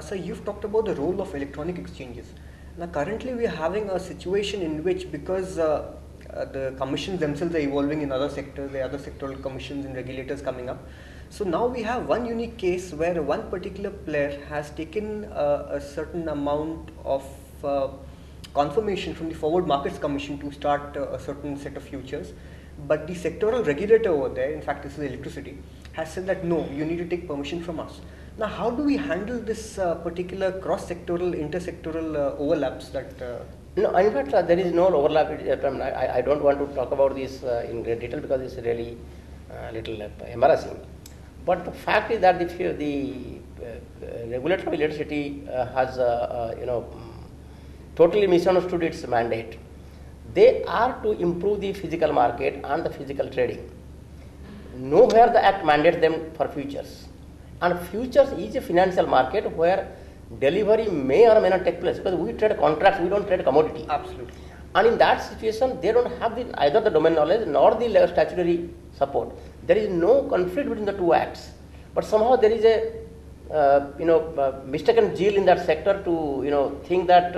So you've talked about the role of electronic exchanges. Now, currently we are having a situation in which, because the commissions themselves are evolving in other sectors, there are other sectoral commissions and regulators coming up. So now we have one unique case where one particular player has taken a certain amount of confirmation from the Forward Markets Commission to start a certain set of futures. But the sectoral regulator over there, in fact, this is electricity, has said that no, you need to take permission from us. Now, how do we handle this particular cross-sectoral, intersectoral overlaps that? No, in fact, there is no overlap. I don't want to talk about this in great detail because it's really little embarrassing. But the fact is that the regulator of electricity has, totally misunderstood its mandate. They are to improve the physical market and the physical trading. Nowhere the Act mandates them for futures. And futures is a financial market where delivery may or may not take place because we trade contracts, we don't trade commodity. Absolutely. And in that situation, they don't have either the domain knowledge nor the statutory support. There is no conflict between the two acts. But somehow there is a mistaken zeal in that sector to think that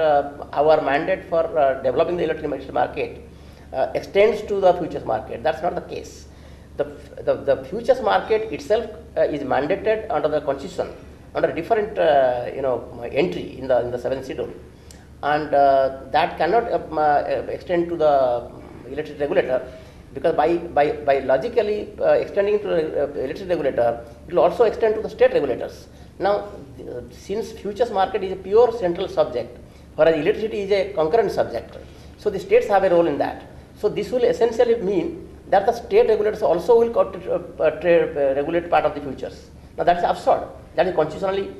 our mandate for developing the electricity market extends to the futures market. That's not the case. The futures market itself is mandated under the constitution under a different entry in the 7th schedule, and that cannot extend to the electricity regulator, because by logically extending to the electricity regulator, it will also extend to the state regulators. Now, since futures market is a pure central subject, whereas electricity is a concurrent subject, so the states have a role in that. So this will essentially mean that the state regulators also will regulate part of the futures. Now that is absurd. That is constitutionally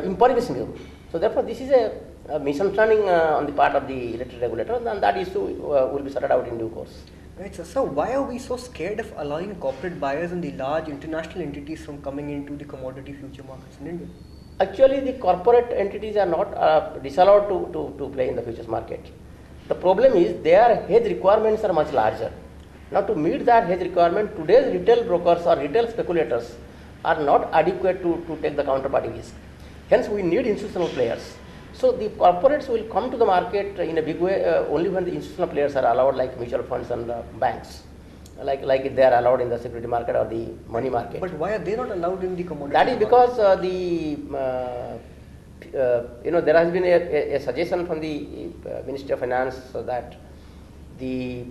impermissible. So therefore, this is a misunderstanding on the part of the electricity regulator, and that issue will be sorted out in due course. Right, sir. So why are we so scared of allowing corporate buyers and the large international entities from coming into the commodity future markets in India? Actually, the corporate entities are not disallowed to play in the futures market. The problem is their hedge requirements are much larger. Now, to meet that hedge requirement, today's retail brokers or retail speculators are not adequate to take the counterparty risk. Hence, we need institutional players. So, the corporates will come to the market in a big way only when the institutional players are allowed, like mutual funds and banks, like they are allowed in the security market or the money market. But why are they not allowed in the commodity? That is because there has been a suggestion from the Ministry of Finance that the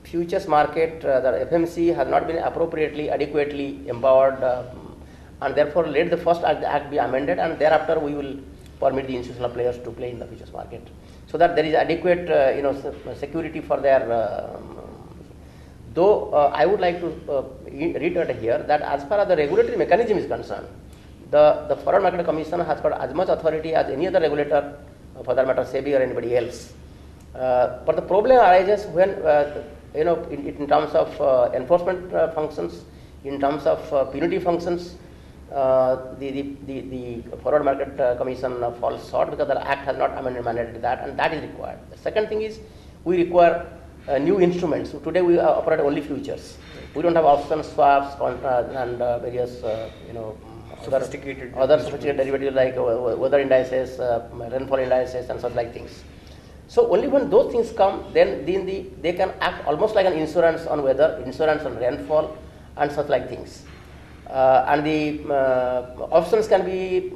futures market, the FMC has not been appropriately, adequately empowered, and therefore let the first act be amended, and thereafter we will permit the institutional players to play in the futures market, so that there is adequate security for their. Though I would like to reiterate here that as far as the regulatory mechanism is concerned, the Forward Market Commission has got as much authority as any other regulator, for that matter SEBI or anybody else. But the problem arises when in terms of enforcement functions, in terms of punitive functions, the Forward Market Commission falls short because the Act has not mandated that, and that is required. The second thing is we require new instruments. So today we operate only futures. We don't have options, swaps, and various other sophisticated derivatives like weather indices, rainfall indices, and such like things. So only when those things come, then they can act almost like an insurance on weather, insurance on rainfall, and such like things. And the options can be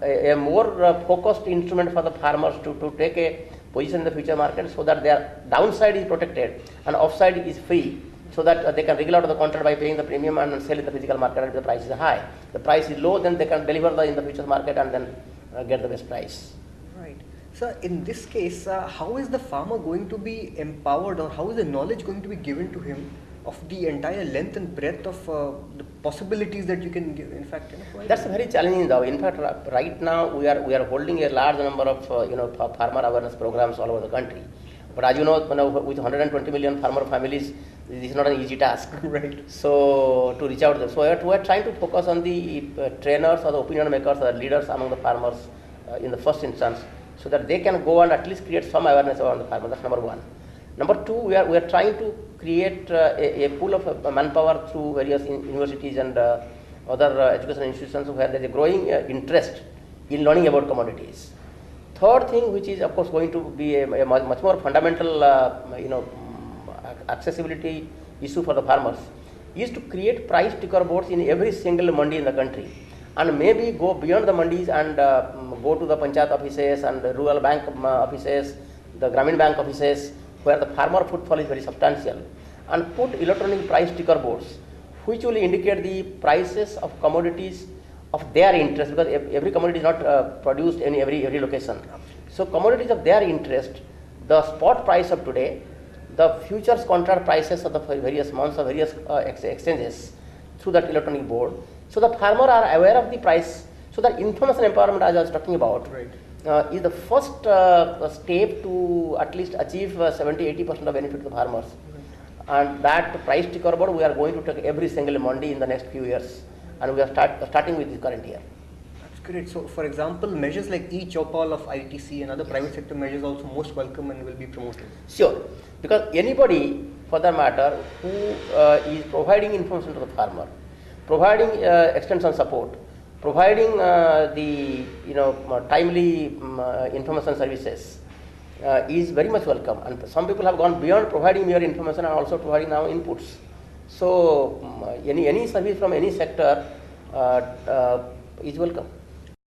a more focused instrument for the farmers to take a position in the future market, so that their downside is protected and upside is free, so that they can wriggle out of the contract by paying the premium and sell in the physical market if the price is high. The price is low, then they can deliver in the futures market and then get the best price. Right. So in this case, how is the farmer going to be empowered, or how is the knowledge going to be given to him of the entire length and breadth of the possibilities that you can give? In fact, that's very challenging though. In fact, right now we are holding a large number of farmer awareness programs all over the country. But as you know, with 120 million farmer families, this is not an easy task. Right. So to reach out to them, so we are trying to focus on the trainers or the opinion makers or the leaders among the farmers in the first instance, so that they can go and at least create some awareness around the farmer. That's number one. Number two, we are trying to create a pool of manpower through various universities and other educational institutions where there is a growing interest in learning about commodities. Third thing, which is of course going to be a much more fundamental, accessibility issue for the farmers, is to create price ticker boards in every single mandi in the country, and maybe go beyond the mandis and go to the panchayat offices and the rural bank offices, the Gramin Bank offices, where the farmer footfall is very substantial, and put electronic price ticker boards, which will indicate the prices of commodities of their interest, because every commodity is not produced in every location. So commodities of their interest, the spot price of today, the futures contract prices of the various months of various exchanges through that electronic board. So the farmer are aware of the price. So that information empowerment, as I was talking about, right, is the first step to at least achieve 70-80% of benefit to the farmers. And that price ticker board we are going to take every single mandi in the next few years, and we are starting with this current year. That's great. So, for example, measures like e-Chopal of ITC and other private sector measures also most welcome and will be promoted. Sure, because anybody, for that matter, who is providing information to the farmer, providing extension support, providing the timely information services, is very much welcome. And some people have gone beyond providing mere information and also providing now inputs. So any service from any sector is welcome.